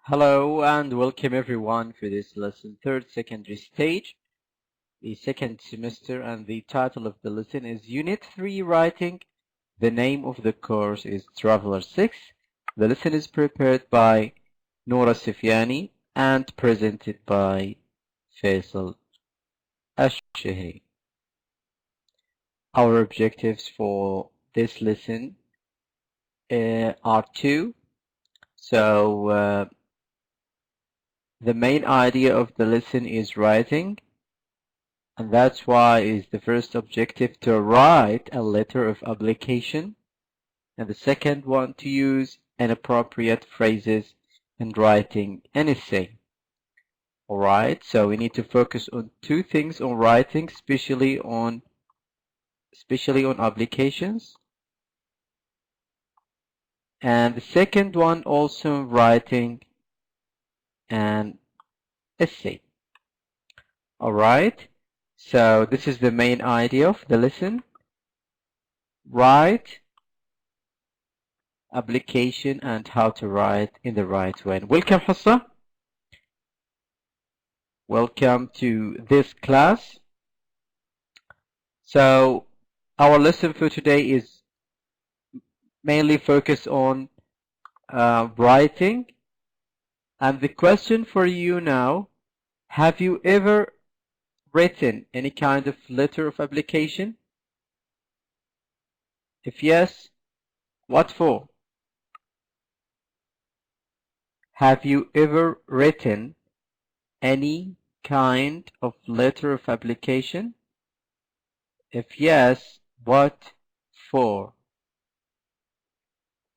Hello and welcome everyone for this lesson, third secondary stage, the second semester, and the title of the lesson is Unit 3 Writing. The name of the course is Traveller 6. The lesson is prepared by Noura Sifyani and presented by Faisal Ash-Shahri. Our objectives for this lesson are two. So, the main idea of the lesson is writing, and that's why is the first objective to write a letter of application, and the second one to use inappropriate phrases in writing an essay. Alright, so we need to focus on two things on writing, especially on applications, and the second one also writing an essay. Alright, so this is the main idea of the lesson. Write application and how to write in the right way. Welcome Hassa. Welcome to this class. So our lesson for today is mainly focused on writing. And the question for you now, have you ever written any kind of letter of application? If yes, what for? Have you ever written any kind of letter of application? If yes, what for?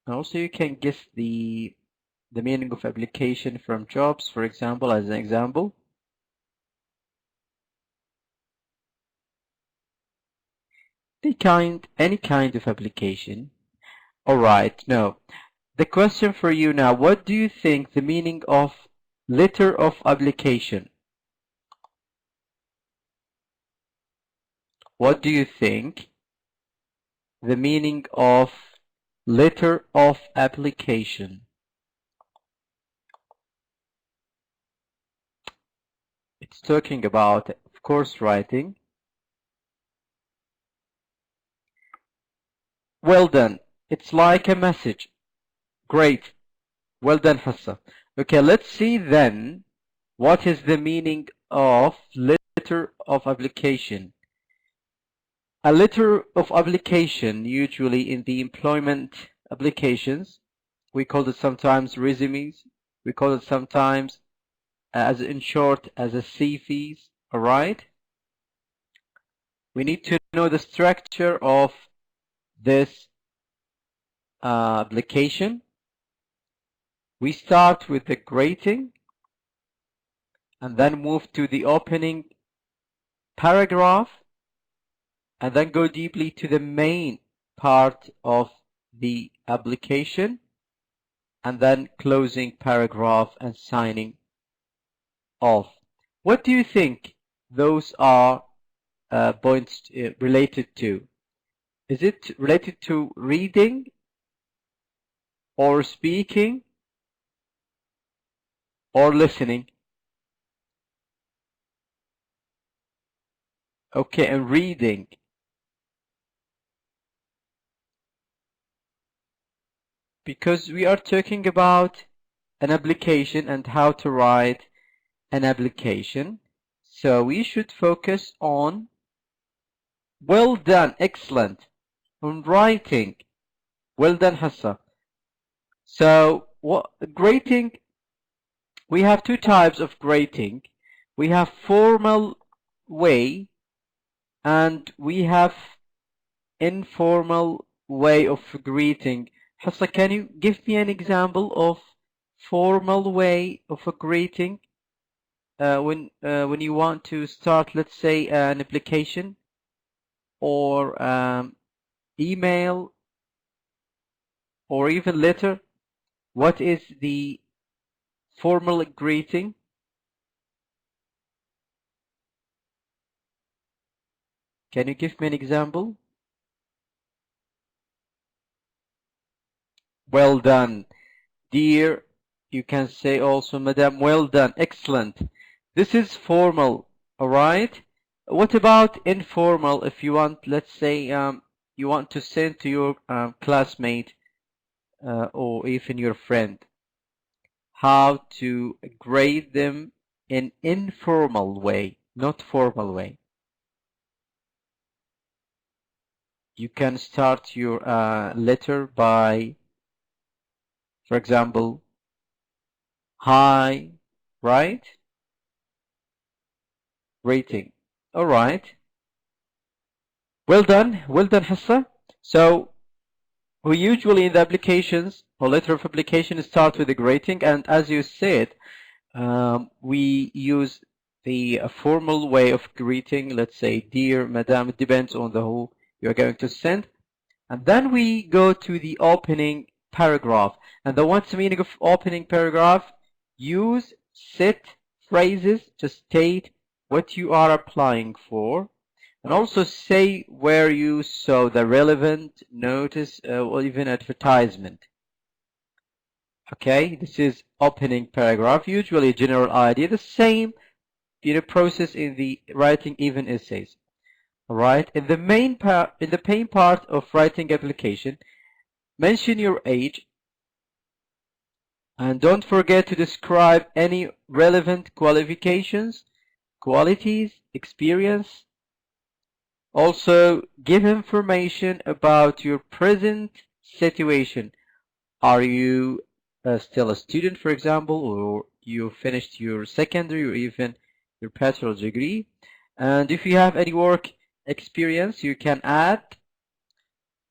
And also you can guess the meaning of application from jobs, for example, as an example. Any kind of application. Alright, no. The question for you now, what do you think the meaning of letter of application? What do you think the meaning of letter of application? It's talking about, of course, writing. Well done. It's like a message. Great. Well done, Hassa. Okay, let's see then what is the meaning of letter of application. A letter of application, usually in the employment applications, we call it sometimes resumes. We call it sometimes, as in short, as a CVs. All right. We need to know the structure of this application. We start with the greeting and then move to the opening paragraph and then go deeply to the main part of the application and then closing paragraph and signing off. What do you think those are points related to? Is it related to reading or speaking or listening? Okay, and reading. Because we are talking about an application and how to write an application. So we should focus on, well done, excellent, on writing. Well done, Hassa. So grading, we have two types of grading. We have formal way and we have informal way of greeting. Hafsa, can you give me an example of formal way of a greeting when you want to start, let's say, an application or email or even letter? What is the formal greeting? Can you give me an example? well done. Dear, you can say also Madam, well done, excellent. This is formal, alright? What about informal? If you want, let's say, you want to send to your classmate or even your friend how to grade them in informal way, not formal way. You can start your letter by, for example, hi, right? Rating. All right. Well done, Hassa. So we usually in the applications or letter of application start with the rating, and as you said, we use the formal way of greeting. Let's say, dear Madam. It depends on the who you are going to send, and then we go to the opening paragraph. And the what's the meaning of opening paragraph? Use set phrases to state what you are applying for, and also say where you saw the relevant notice or even advertisement. Okay, this is opening paragraph, usually a general idea, the same process in the writing even essays. All right, in the main part of writing application, mention your age, and don't forget to describe any relevant qualifications, qualities, experience. Also, give information about your present situation. Are you still a student, for example, or you finished your secondary or even your bachelor's degree? And if you have any work experience, you can add.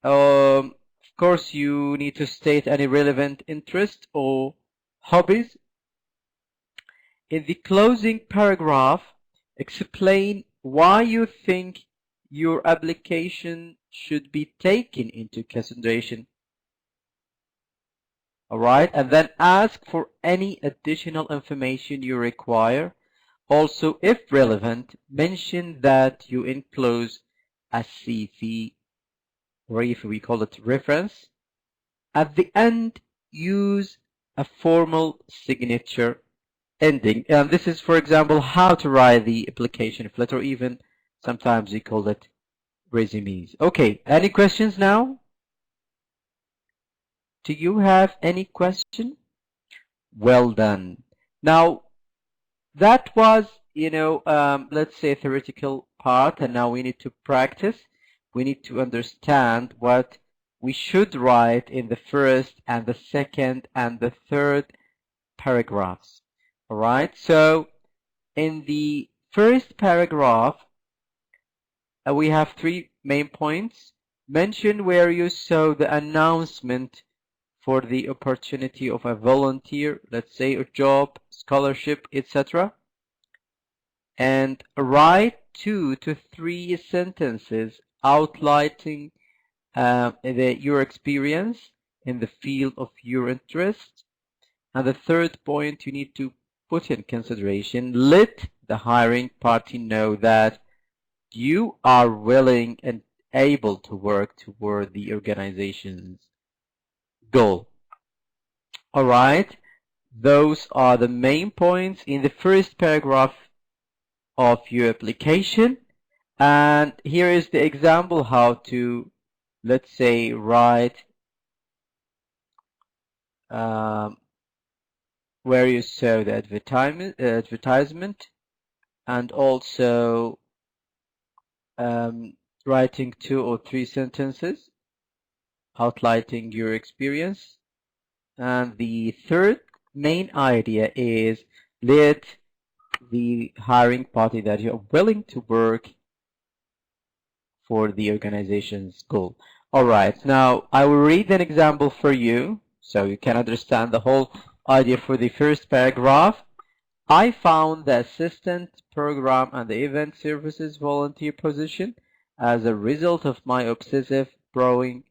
Of course, you need to state any relevant interest or hobbies. In the closing paragraph, explain why you think your application should be taken into consideration. All right, and then ask for any additional information you require. Also, if relevant, mention that you enclose a CV, or if we call it reference. At the end, use a formal signature ending. And this is, for example, how to write the application letter, or even sometimes we call it resumes. Okay, any questions now? Do you have any question? Well done. Now, that was, let's say theoretical part, and now we need to practice. We need to understand what we should write in the first and the second and the third paragraphs. All right, so in the first paragraph, we have three main points. Mention where you saw the announcement for the opportunity of a volunteer, let's say a job, scholarship, etc. And write 2 to 3 sentences outlining your experience in the field of your interest. And the third point you need to put in consideration, let the hiring party know that you are willing and able to work toward the organization's goal. All right, those are the main points in the first paragraph of your application. And here is the example how to, let's say, write where you saw the advertisement, and also writing 2 or 3 sentences outlining your experience. And the third main idea is let the hiring party that you're willing to work for the organization's goal. All right, now I will read an example for you so you can understand the whole idea for the first paragraph. I found the assistant program and the event services volunteer position as a result of my obsessive browsing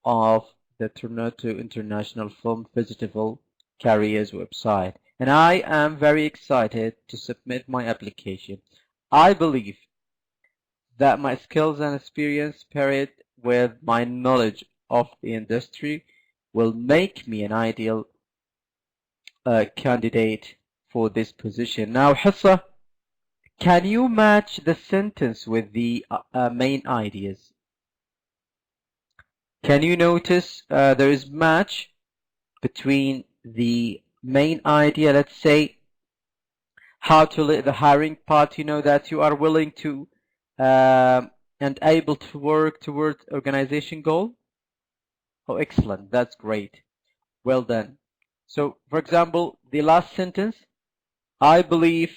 of the Toronto International Film Festival careers website, and I am very excited to submit my application. I believe that my skills and experience paired with my knowledge of the industry will make me an ideal candidate for this position. Now, Hissa, can you match the sentence with the main ideas? Can you notice there is match between the main idea, let's say, how to let the hiring party know that you are willing to and able to work towards organization goal? Oh, excellent. That's great. Well done. So, for example, the last sentence, I believe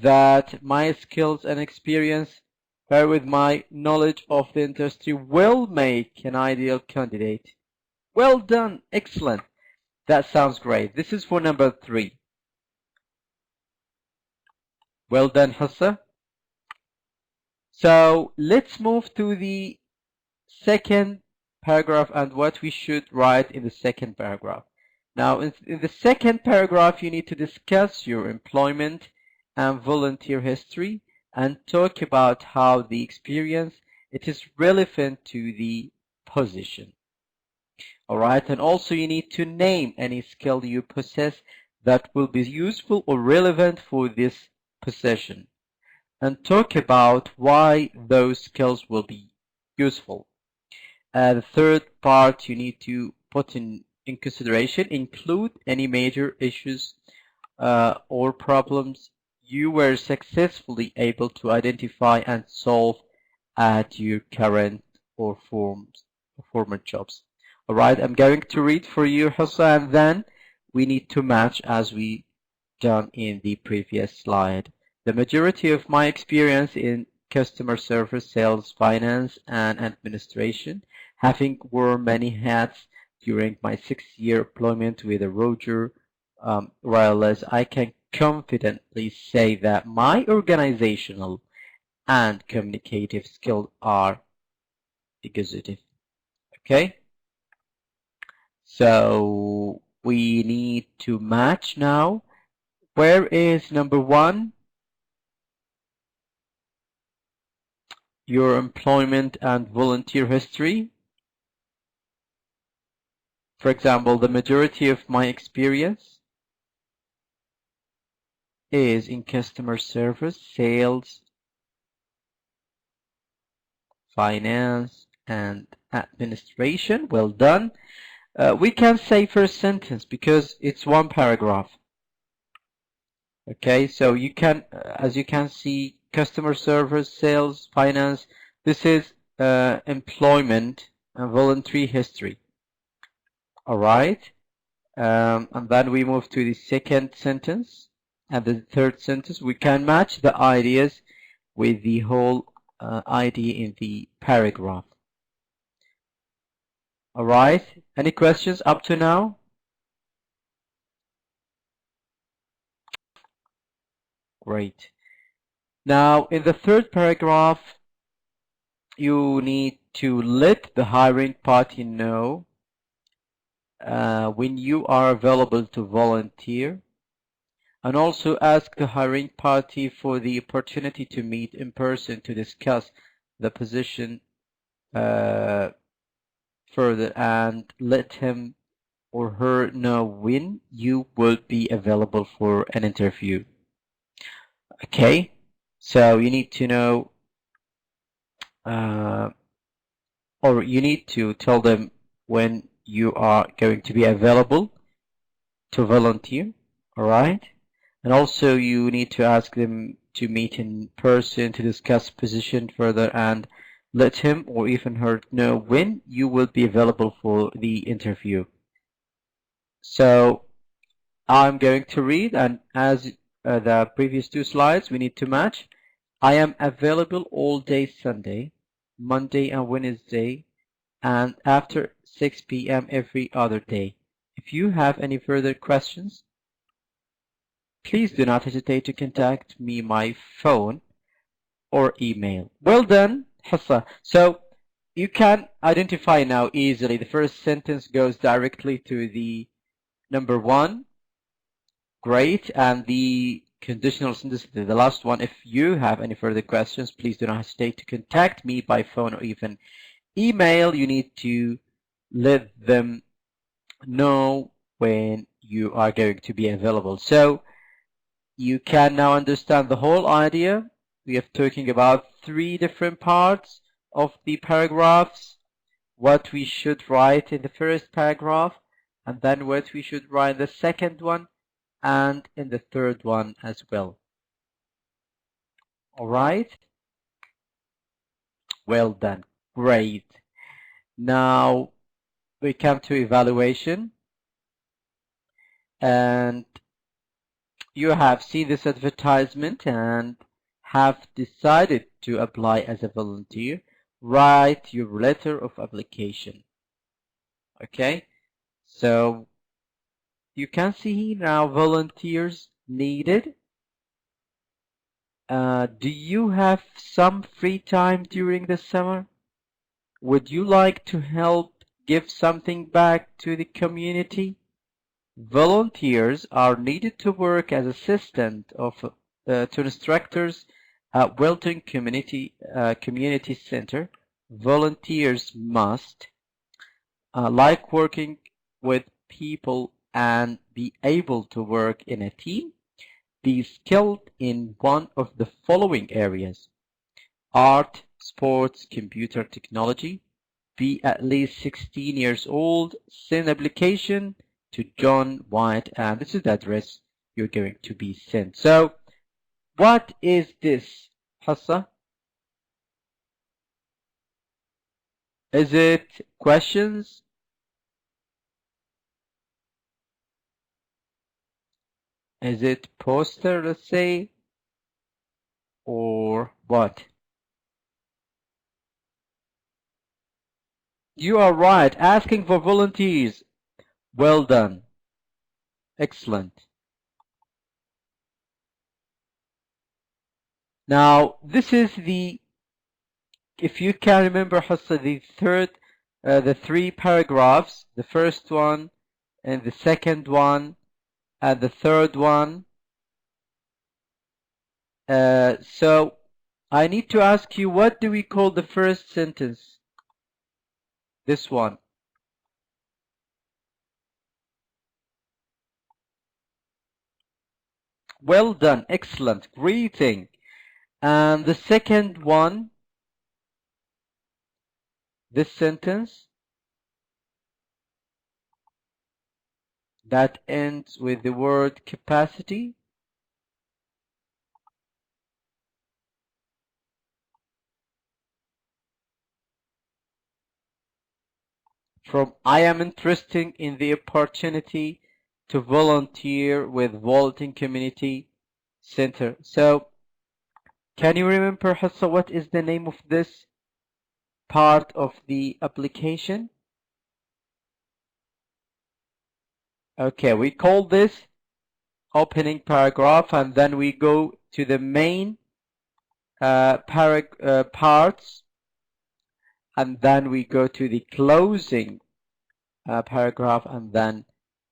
that my skills and experience paired with my knowledge of the industry will make an ideal candidate. Well done. Excellent. That sounds great. This is for number 3. Well done, Hassa. So let's move to the second paragraph and what we should write in the second paragraph. Now, in the second paragraph, you need to discuss your employment and volunteer history and talk about how the experience it is relevant to the position. All right, and also you need to name any skill you possess that will be useful or relevant for this position, and talk about why those skills will be useful. The third part you need to put in consideration, include any major issues or problems you were successfully able to identify and solve at your current or former jobs. All right, I'm going to read for you, Hassa, and then we need to match as we done in the previous slide. The majority of my experience in customer service, sales, finance, and administration, having worn many hats during my 6-year employment with a Roger Wireless, I can confidently say that my organizational and communicative skills are executive. Okay? So we need to match now. Where is number 1? Your employment and volunteer history. For example, the majority of my experience is in customer service, sales, finance, and administration. Well done. We can say first sentence because it's one paragraph. Okay, so you can, as you can see, customer service, sales, finance, this is employment and voluntary history. All right, and then we move to the second sentence and the third sentence. We can match the ideas with the whole idea in the paragraph. All right, any questions up to now? Great. Now, in the third paragraph, you need to let the hiring party know when you are available to volunteer, and also ask the hiring party for the opportunity to meet in person to discuss the position further, and let him or her know when you will be available for an interview. Okay, so you need to know or you need to tell them when you are going to be available to volunteer. All right, and also you need to ask them to meet in person to discuss position further, and let him or even her know when you will be available for the interview. So I'm going to read, and as the previous 2 slides, we need to match. I am available all day Sunday, Monday and Wednesday, and after 6 p.m. every other day. If you have any further questions, please do not hesitate to contact me by phone or email. Well done, Hassa. So you can identify now easily. The first sentence goes directly to the number 1. Great. And the conditional sentence, the last one. If you have any further questions, please do not hesitate to contact me by phone or even email. You need to let them know when you are going to be available. So you can now understand the whole idea. We are talking about 3 different parts of the paragraphs, what we should write in the first paragraph, and then what we should write in the second one, and in the third one as well. All right? Well done. Great. Now we come to evaluation, and you have seen this advertisement and have decided to apply as a volunteer. Write your letter of application. Okay, so you can see now volunteers needed. Do you have some free time during the summer? Would you like to help give something back to the community? Volunteers are needed to work as assistant to instructors at Wilton Community Center. Volunteers must like working with people and be able to work in a team. Be skilled in one of the following areas: art, sports, computer technology. Be at least 16 years old. Send application to John White, and this is the address you're going to be sent. So what is this, Hassa? Is it questions? Is it poster, let's say, or what? You are right, asking for volunteers. Well done. Excellent. Now, this is the, if you can remember, Hassa, the 3 paragraphs, the first one, and the second one, and the third one. So I need to ask you, what do we call the first sentence? This one. Well done. Excellent. Greeting. And the second one, this sentence that ends with the word capacity. From I am interested in the opportunity to volunteer with Walton Community Center. So can you remember, Hassa, what is the name of this part of the application? Okay, we call this opening paragraph, and then we go to the main parts, and then we go to the closing paragraph, and then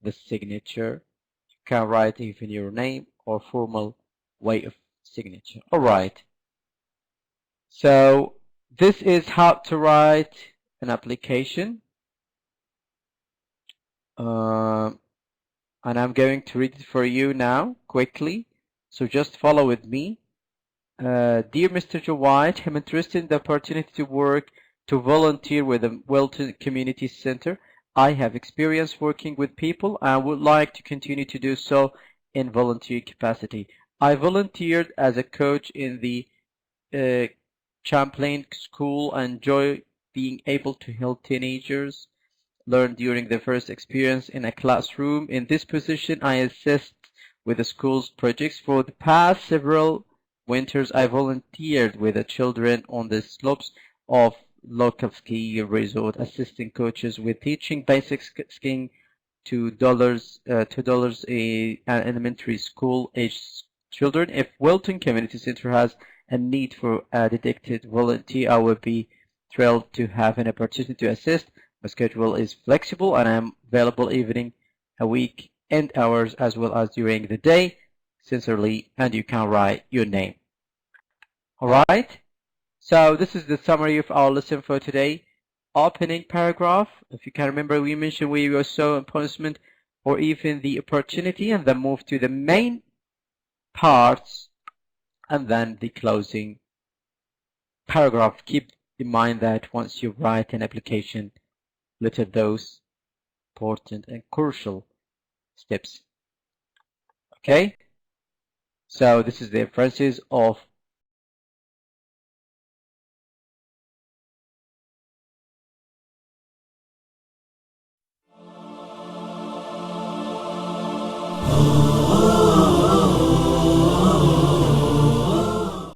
the signature. You can write even your name or formal way of signature. All right. So this is how to write an application. And I'm going to read it for you now quickly. So just follow with me. Dear Mr. Joe White, I'm interested in the opportunity to volunteer with the Wilton Community Center. I have experience working with people and would like to continue to do so in volunteer capacity. I volunteered as a coach in the Champlain School and enjoy being able to help teenagers learn during their first experience in a classroom. In this position, I assist with the school's projects. For the past several winters, I volunteered with the children on the slopes of local ski resort, assisting coaches with teaching basic skiing to $2 an elementary school aged children. If Wilton Community Center has a need for a dedicated volunteer, I would be thrilled to have an opportunity to assist. My schedule is flexible and I'm available evening, a week, and hours as well as during the day. Sincerely, and you can write your name. All right. So this is the summary of our lesson for today. opening paragraph. If you can remember, we mentioned we were so punishment or even the opportunity, and then move to the main parts and then the closing paragraph. Keep in mind that once you write an application, letter those important and crucial steps. Okay, so this is the inferences of